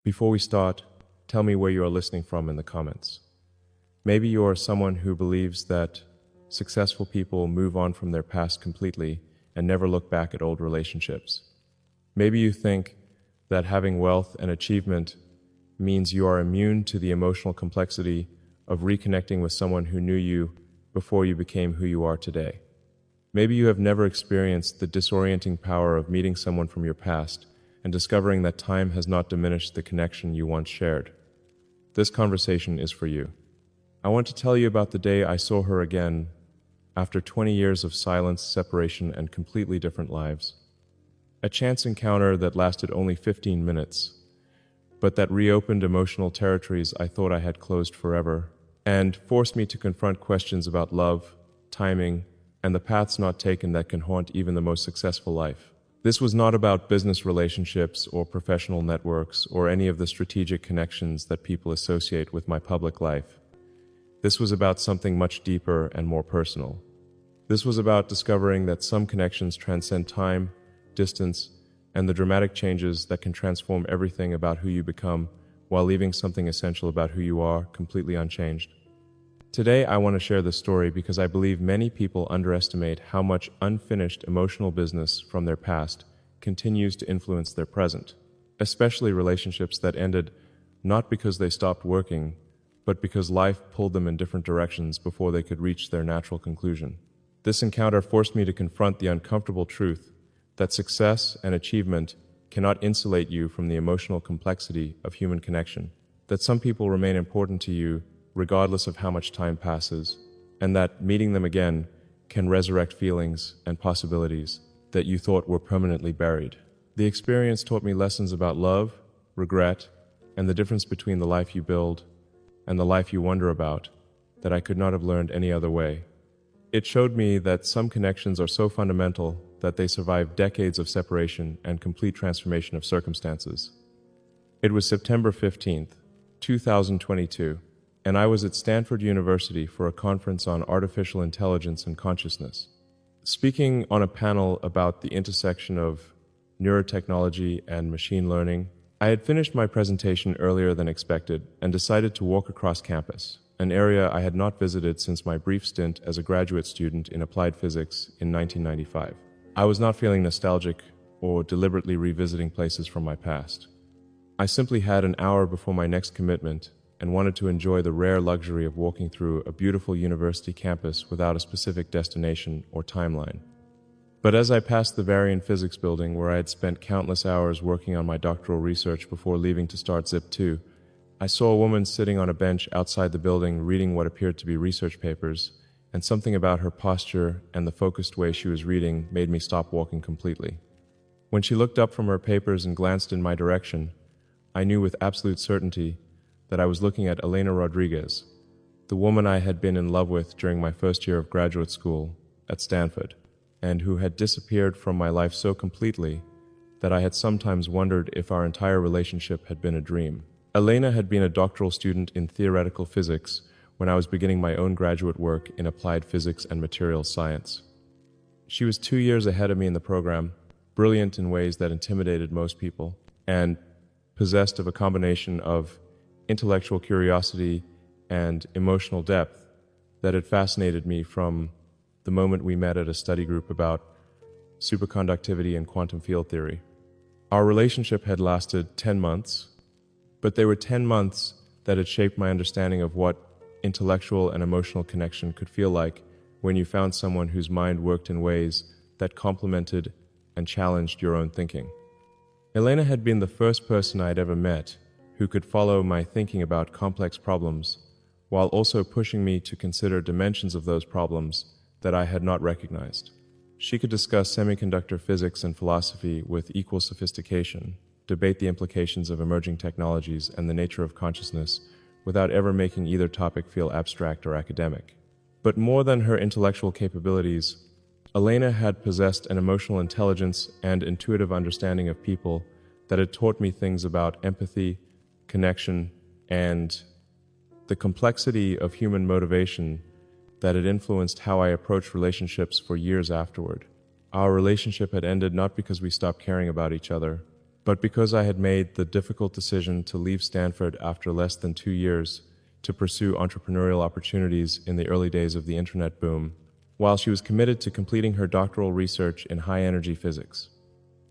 Before we start, tell me where you are listening from in the comments. Maybe you are someone who believes that successful people move on from their past completely and never look back at old relationships. Maybe you think that having wealth and achievement means you are immune to the emotional complexity of reconnecting with someone who knew you before you became who you are today. Maybe you have never experienced the disorienting power of meeting someone from your past and discovering that time has not diminished the connection you once shared. This conversation is for you. I want to tell you about the day I saw her again after 20 years of silence, separation, and completely different lives. A chance encounter that lasted only 15 minutes, but that reopened emotional territories I thought I had closed forever, and forced me to confront questions about love, timing, and the paths not taken that can haunt even the most successful life. This was not about business relationships or professional networks or any of the strategic connections that people associate with my public life. This was about something much deeper and more personal. This was about discovering that some connections transcend time, distance, and the dramatic changes that can transform everything about who you become while leaving something essential about who you are completely unchanged. Today, I want to share this story because I believe many people underestimate how much unfinished emotional business from their past continues to influence their present, especially relationships that ended not because they stopped working, but because life pulled them in different directions before they could reach their natural conclusion. This encounter forced me to confront the uncomfortable truth that success and achievement cannot insulate you from the emotional complexity of human connection, that some people remain important to you regardless of how much time passes, and that meeting them again can resurrect feelings and possibilities that you thought were permanently buried. The experience taught me lessons about love, regret, and the difference between the life you build and the life you wonder about that I could not have learned any other way. It showed me that some connections are so fundamental that they survive decades of separation and complete transformation of circumstances. It was September 15th, 2022, and I was at Stanford University for a conference on artificial intelligence and consciousness. Speaking on a panel about the intersection of neurotechnology and machine learning, I had finished my presentation earlier than expected and decided to walk across campus, an area I had not visited since my brief stint as a graduate student in applied physics in 1995. I was not feeling nostalgic or deliberately revisiting places from my past. I simply had an hour before my next commitment and wanted to enjoy the rare luxury of walking through a beautiful university campus without a specific destination or timeline. But as I passed the Varian Physics building where I had spent countless hours working on my doctoral research before leaving to start Zip 2, I saw a woman sitting on a bench outside the building reading what appeared to be research papers, and something about her posture and the focused way she was reading made me stop walking completely. When she looked up from her papers and glanced in my direction, I knew with absolute certainty that I was looking at Elena Rodriguez, the woman I had been in love with during my first year of graduate school at Stanford, and who had disappeared from my life so completely that I had sometimes wondered if our entire relationship had been a dream. Elena had been a doctoral student in theoretical physics when I was beginning my own graduate work in applied physics and materials science. She was 2 years ahead of me in the program, brilliant in ways that intimidated most people, and possessed of a combination of intellectual curiosity and emotional depth that had fascinated me from the moment we met at a study group about superconductivity and quantum field theory. Our relationship had lasted 10 months, but they were 10 months that had shaped my understanding of what intellectual and emotional connection could feel like when you found someone whose mind worked in ways that complemented and challenged your own thinking. Elena had been the first person I had ever met who could follow my thinking about complex problems while also pushing me to consider dimensions of those problems that I had not recognized. She could discuss semiconductor physics and philosophy with equal sophistication, debate the implications of emerging technologies and the nature of consciousness without ever making either topic feel abstract or academic. But more than her intellectual capabilities, Elena had possessed an emotional intelligence and intuitive understanding of people that had taught me things about empathy, connection, and the complexity of human motivation that had influenced how I approached relationships for years afterward. Our relationship had ended not because we stopped caring about each other, But because I had made the difficult decision to leave Stanford after less than 2 years to pursue entrepreneurial opportunities in the early days of the internet boom, while she was committed to completing her doctoral research in high-energy physics.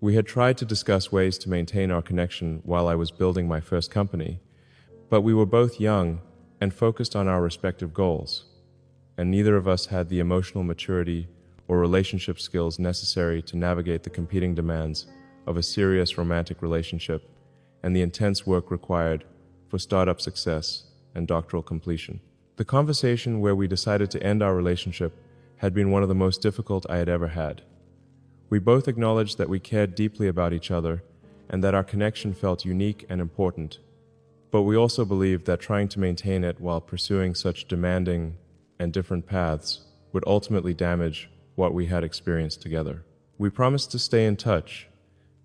We had tried to discuss ways to maintain our connection while I was building my first company, but we were both young and focused on our respective goals, and neither of us had the emotional maturity or relationship skills necessary to navigate the competing demands of a serious romantic relationship and the intense work required for startup success and doctoral completion. The conversation where we decided to end our relationship had been one of the most difficult I had ever had. We both acknowledged that we cared deeply about each other and that our connection felt unique and important, but we also believed that trying to maintain it while pursuing such demanding and different paths would ultimately damage what we had experienced together. We promised to stay in touch,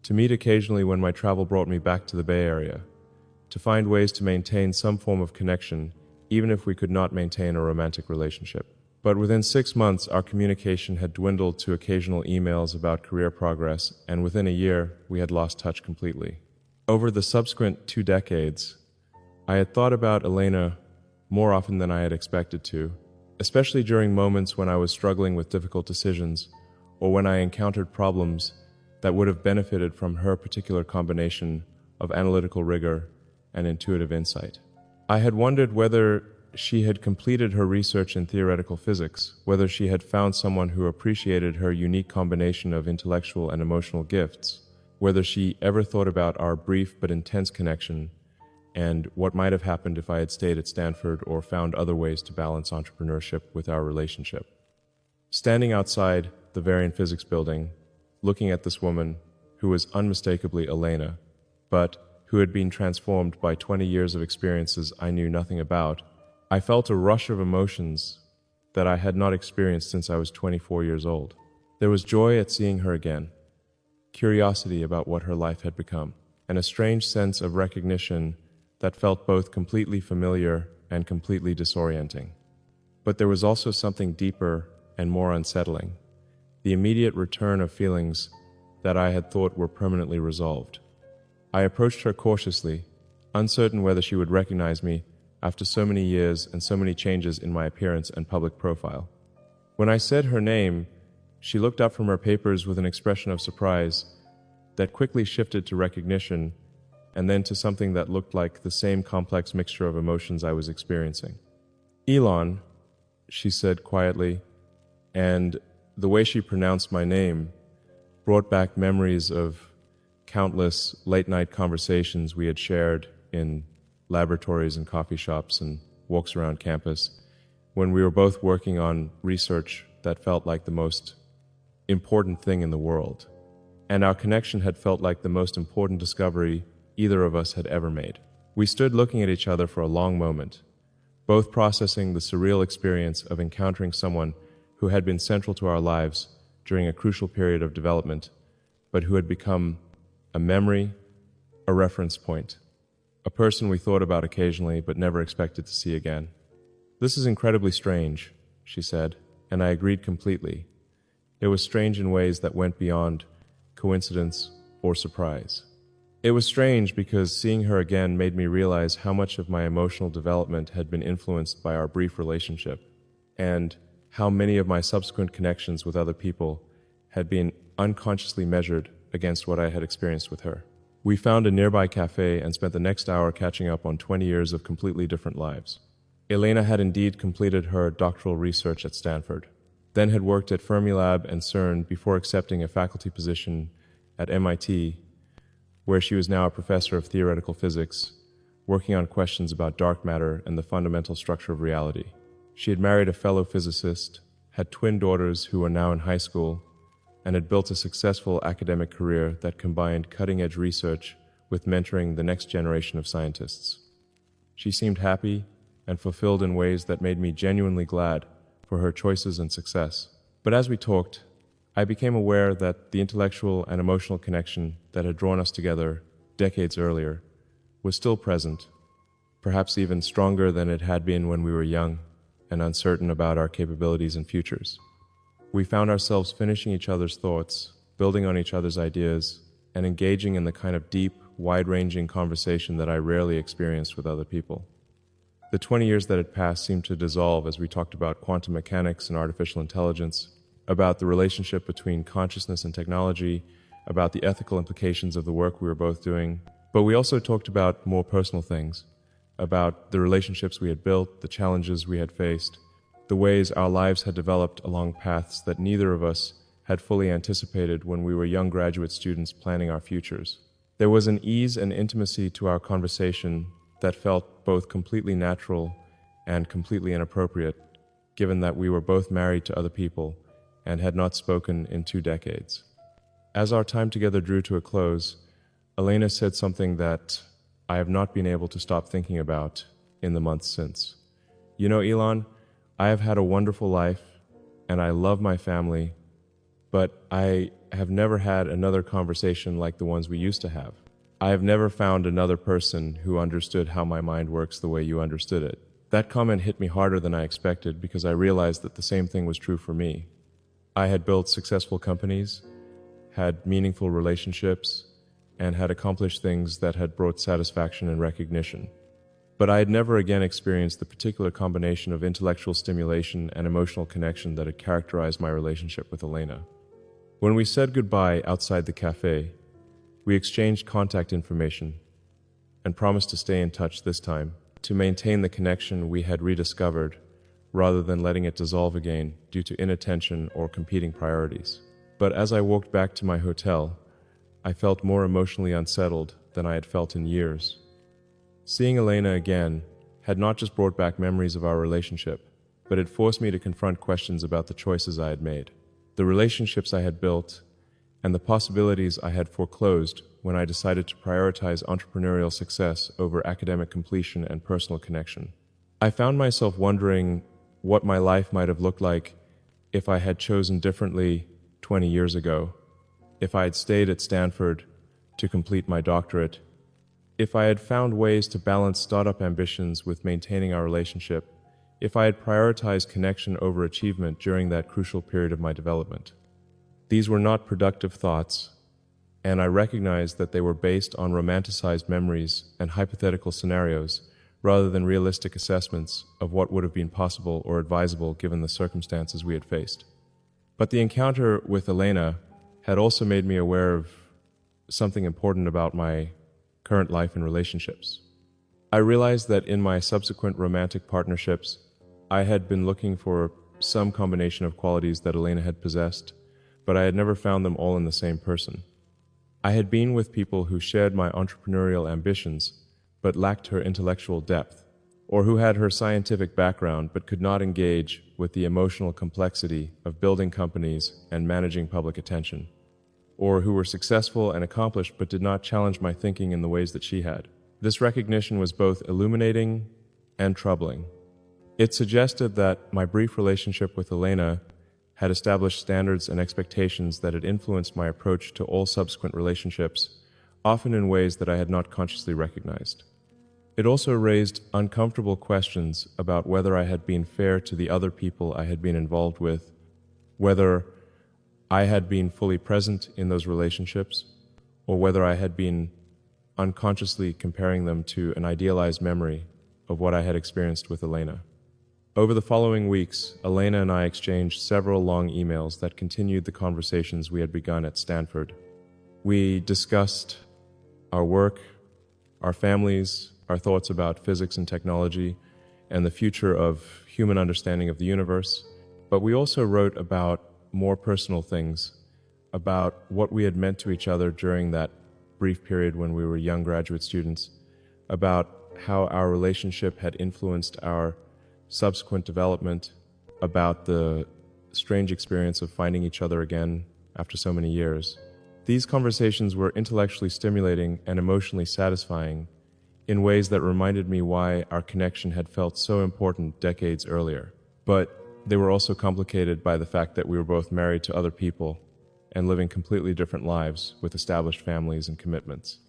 to meet occasionally when my travel brought me back to the Bay Area, to find ways to maintain some form of connection, even if we could not maintain a romantic relationship. But within 6 months, our communication had dwindled to occasional emails about career progress, and within a year, we had lost touch completely. Over the subsequent 2 decades, I had thought about Elena more often than I had expected to, especially during moments when I was struggling with difficult decisions or when I encountered problems that would have benefited from her particular combination of analytical rigor and intuitive insight. I had wondered whether she had completed her research in theoretical physics, whether she had found someone who appreciated her unique combination of intellectual and emotional gifts, whether she ever thought about our brief but intense connection, and what might have happened if I had stayed at Stanford or found other ways to balance entrepreneurship with our relationship. Standing outside the Varian Physics building, looking at this woman who was unmistakably Elena, but who had been transformed by 20 years of experiences I knew nothing about, I felt a rush of emotions that I had not experienced since I was 24 years old. There was joy at seeing her again, curiosity about what her life had become, and a strange sense of recognition that felt both completely familiar and completely disorienting. But there was also something deeper and more unsettling, the immediate return of feelings that I had thought were permanently resolved. I approached her cautiously, uncertain whether she would recognize me after so many years and so many changes in my appearance and public profile. When I said her name, she looked up from her papers with an expression of surprise that quickly shifted to recognition and then to something that looked like the same complex mixture of emotions I was experiencing. "Elon," she said quietly, and the way she pronounced my name brought back memories of countless late-night conversations we had shared in laboratories and coffee shops and walks around campus, when we were both working on research that felt like the most important thing in the world, and our connection had felt like the most important discovery either of us had ever made. We stood looking at each other for a long moment, both processing the surreal experience of encountering someone who had been central to our lives during a crucial period of development, but who had become a memory, a reference point, a person we thought about occasionally but never expected to see again. "This is incredibly strange," she said, and I agreed completely. It was strange in ways that went beyond coincidence or surprise. It was strange because seeing her again made me realize how much of my emotional development had been influenced by our brief relationship, and how many of my subsequent connections with other people had been unconsciously measured against what I had experienced with her. We found a nearby cafe and spent the next hour catching up on 20 years of completely different lives. Elena had indeed completed her doctoral research at Stanford, then had worked at Fermilab and CERN before accepting a faculty position at MIT, where she was now a professor of theoretical physics, working on questions about dark matter and the fundamental structure of reality. She had married a fellow physicist, had twin daughters who were now in high school, and had built a successful academic career that combined cutting-edge research with mentoring the next generation of scientists. She seemed happy and fulfilled in ways that made me genuinely glad for her choices and success. But as we talked, I became aware that the intellectual and emotional connection that had drawn us together decades earlier was still present, perhaps even stronger than it had been when we were young and uncertain about our capabilities and futures. We found ourselves finishing each other's thoughts, building on each other's ideas, and engaging in the kind of deep, wide-ranging conversation that I rarely experienced with other people. The 20 years that had passed seemed to dissolve as we talked about quantum mechanics and artificial intelligence, about the relationship between consciousness and technology, about the ethical implications of the work we were both doing. But we also talked about more personal things, about the relationships we had built, the challenges we had faced, the ways our lives had developed along paths that neither of us had fully anticipated when we were young graduate students planning our futures. There was an ease and intimacy to our conversation that felt both completely natural and completely inappropriate, given that we were both married to other people and had not spoken in 2 decades. As our time together drew to a close, Elena said something that I have not been able to stop thinking about in the months since. You know, Elon, I have had a wonderful life, and I love my family, but I have never had another conversation like the ones we used to have. I have never found another person who understood how my mind works the way you understood it. That comment hit me harder than I expected because I realized that the same thing was true for me. I had built successful companies, had meaningful relationships, and had accomplished things that had brought satisfaction and recognition. But I had never again experienced the particular combination of intellectual stimulation and emotional connection that had characterized my relationship with Elena. When we said goodbye outside the cafe, we exchanged contact information and promised to stay in touch this time, to maintain the connection we had rediscovered rather than letting it dissolve again due to inattention or competing priorities. But as I walked back to my hotel, I felt more emotionally unsettled than I had felt in years. Seeing Elena again had not just brought back memories of our relationship, but it forced me to confront questions about the choices I had made, the relationships I had built, and the possibilities I had foreclosed when I decided to prioritize entrepreneurial success over academic completion and personal connection. I found myself wondering what my life might have looked like if I had chosen differently 20 years ago, if I had stayed at Stanford to complete my doctorate, if I had found ways to balance startup ambitions with maintaining our relationship, if I had prioritized connection over achievement during that crucial period of my development. These were not productive thoughts, and I recognized that they were based on romanticized memories and hypothetical scenarios rather than realistic assessments of what would have been possible or advisable given the circumstances we had faced. But the encounter with Elena had also made me aware of something important about my current life and relationships. I realized that in my subsequent romantic partnerships, I had been looking for some combination of qualities that Elena had possessed, but I had never found them all in the same person. I had been with people who shared my entrepreneurial ambitions, but lacked her intellectual depth, or who had her scientific background but could not engage with the emotional complexity of building companies and managing public attention, or who were successful and accomplished but did not challenge my thinking in the ways that she had. This recognition was both illuminating and troubling. It suggested that my brief relationship with Elena had established standards and expectations that had influenced my approach to all subsequent relationships, often in ways that I had not consciously recognized. It also raised uncomfortable questions about whether I had been fair to the other people I had been involved with, whether I had been fully present in those relationships, or whether I had been unconsciously comparing them to an idealized memory of what I had experienced with Elena. Over the following weeks, Elena and I exchanged several long emails that continued the conversations we had begun at Stanford. We discussed our work, our families, our thoughts about physics and technology, and the future of human understanding of the universe, but we also wrote about more personal things, about what we had meant to each other during that brief period when we were young graduate students, about how our relationship had influenced our subsequent development, about the strange experience of finding each other again after so many years. These conversations were intellectually stimulating and emotionally satisfying in ways that reminded me why our connection had felt so important decades earlier. But they were also complicated by the fact that we were both married to other people and living completely different lives with established families and commitments.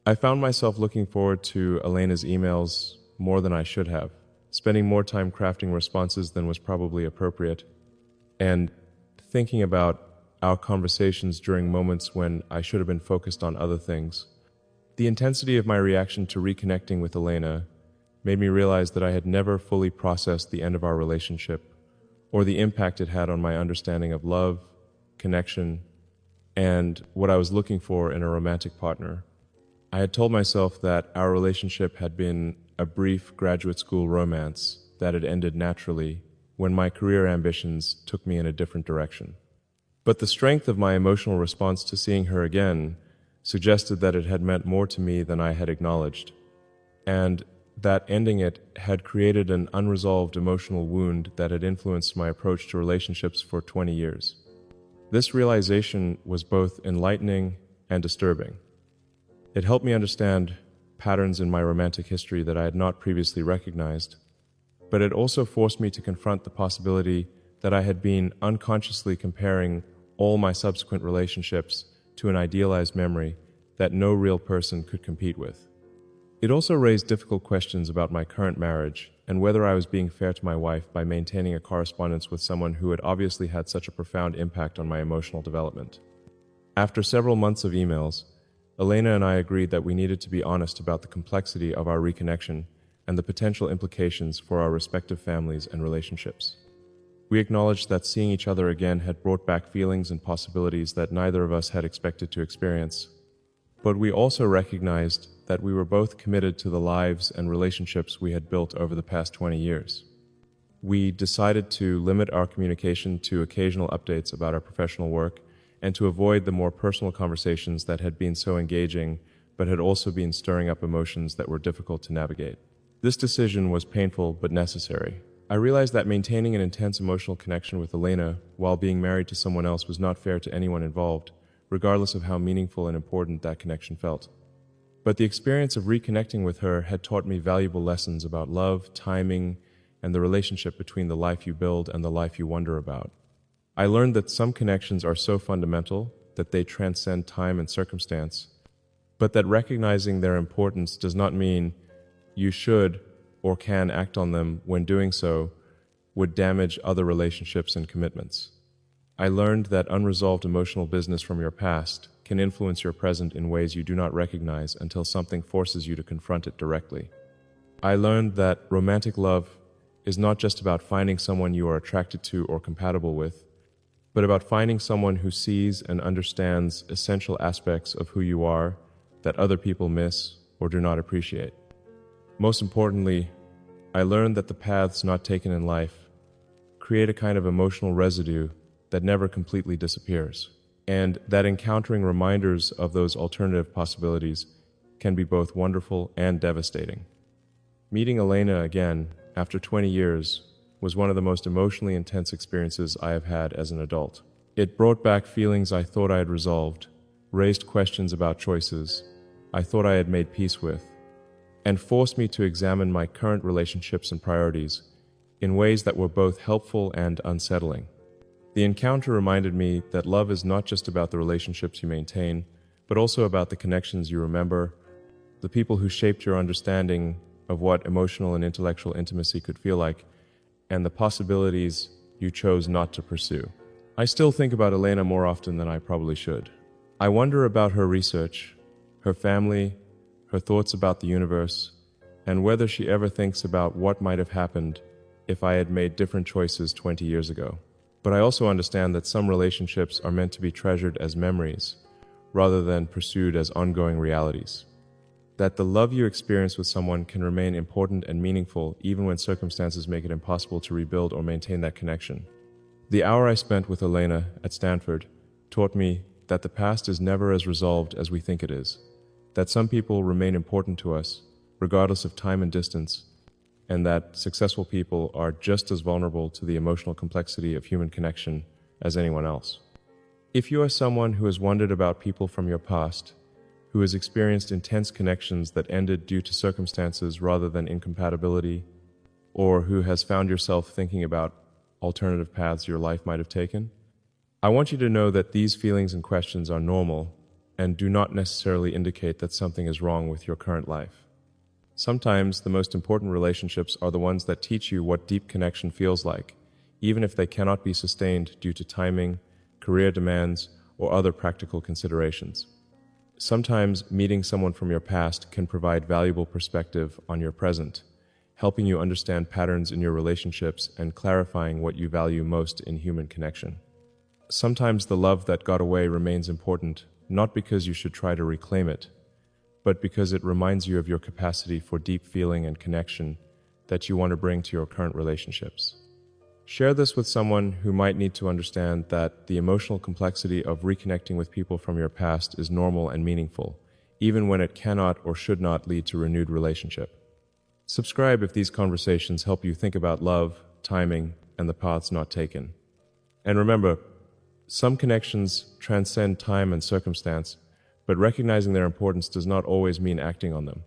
I found myself looking forward to Elena's emails more than I should have, spending more time crafting responses than was probably appropriate, and thinking about our conversations during moments when I should have been focused on other things. The intensity of my reaction to reconnecting with Elena made me realize that I had never fully processed the end of our relationship or the impact it had on my understanding of love, connection, and what I was looking for in a romantic partner. I had told myself that our relationship had been a brief graduate school romance that had ended naturally when my career ambitions took me in a different direction. But the strength of my emotional response to seeing her again suggested that it had meant more to me than I had acknowledged, and that ending it had created an unresolved emotional wound that had influenced my approach to relationships for 20 years. This realization was both enlightening and disturbing. It helped me understand patterns in my romantic history that I had not previously recognized, but it also forced me to confront the possibility that I had been unconsciously comparing all my subsequent relationships to an idealized memory that no real person could compete with. It also raised difficult questions about my current marriage and whether I was being fair to my wife by maintaining a correspondence with someone who had obviously had such a profound impact on my emotional development. After several months of emails, Elena and I agreed that we needed to be honest about the complexity of our reconnection and the potential implications for our respective families and relationships. We acknowledged that seeing each other again had brought back feelings and possibilities that neither of us had expected to experience. But we also recognized that we were both committed to the lives and relationships we had built over the past 20 years. We decided to limit our communication to occasional updates about our professional work and to avoid the more personal conversations that had been so engaging but had also been stirring up emotions that were difficult to navigate. This decision was painful but necessary. I realized that maintaining an intense emotional connection with Elena while being married to someone else was not fair to anyone involved, regardless of how meaningful and important that connection felt. But the experience of reconnecting with her had taught me valuable lessons about love, timing, and the relationship between the life you build and the life you wonder about. I learned that some connections are so fundamental that they transcend time and circumstance, but that recognizing their importance does not mean you should or can act on them when doing so would damage other relationships and commitments. I learned that unresolved emotional business from your past can influence your present in ways you do not recognize until something forces you to confront it directly. I learned that romantic love is not just about finding someone you are attracted to or compatible with, but about finding someone who sees and understands essential aspects of who you are that other people miss or do not appreciate. Most importantly, I learned that the paths not taken in life create a kind of emotional residue that never completely disappears, and that encountering reminders of those alternative possibilities can be both wonderful and devastating. Meeting Elena again after 20 years was one of the most emotionally intense experiences I have had as an adult. It brought back feelings I thought I had resolved, raised questions about choices I thought I had made peace with, and forced me to examine my current relationships and priorities in ways that were both helpful and unsettling. The encounter reminded me that love is not just about the relationships you maintain, but also about the connections you remember, the people who shaped your understanding of what emotional and intellectual intimacy could feel like, and the possibilities you chose not to pursue. I still think about Elena more often than I probably should. I wonder about her research, her family, her thoughts about the universe, and whether she ever thinks about what might have happened if I had made different choices 20 years ago. But I also understand that some relationships are meant to be treasured as memories, rather than pursued as ongoing realities. That the love you experience with someone can remain important and meaningful even when circumstances make it impossible to rebuild or maintain that connection. The hour I spent with Elena at Stanford taught me that the past is never as resolved as we think it is, that some people remain important to us, regardless of time and distance, and that successful people are just as vulnerable to the emotional complexity of human connection as anyone else. If you are someone who has wondered about people from your past, who has experienced intense connections that ended due to circumstances rather than incompatibility, or who has found yourself thinking about alternative paths your life might have taken, I want you to know that these feelings and questions are normal and do not necessarily indicate that something is wrong with your current life. Sometimes the most important relationships are the ones that teach you what deep connection feels like, even if they cannot be sustained due to timing, career demands, or other practical considerations. Sometimes meeting someone from your past can provide valuable perspective on your present, helping you understand patterns in your relationships and clarifying what you value most in human connection. Sometimes the love that got away remains important, not because you should try to reclaim it, but because it reminds you of your capacity for deep feeling and connection that you want to bring to your current relationships. Share this with someone who might need to understand that the emotional complexity of reconnecting with people from your past is normal and meaningful, even when it cannot or should not lead to renewed relationship. Subscribe if these conversations help you think about love, timing, and the paths not taken. And remember, some connections transcend time and circumstance, but recognizing their importance does not always mean acting on them.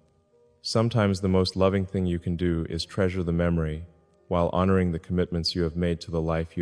Sometimes the most loving thing you can do is treasure the memory while honoring the commitments you have made to the life you have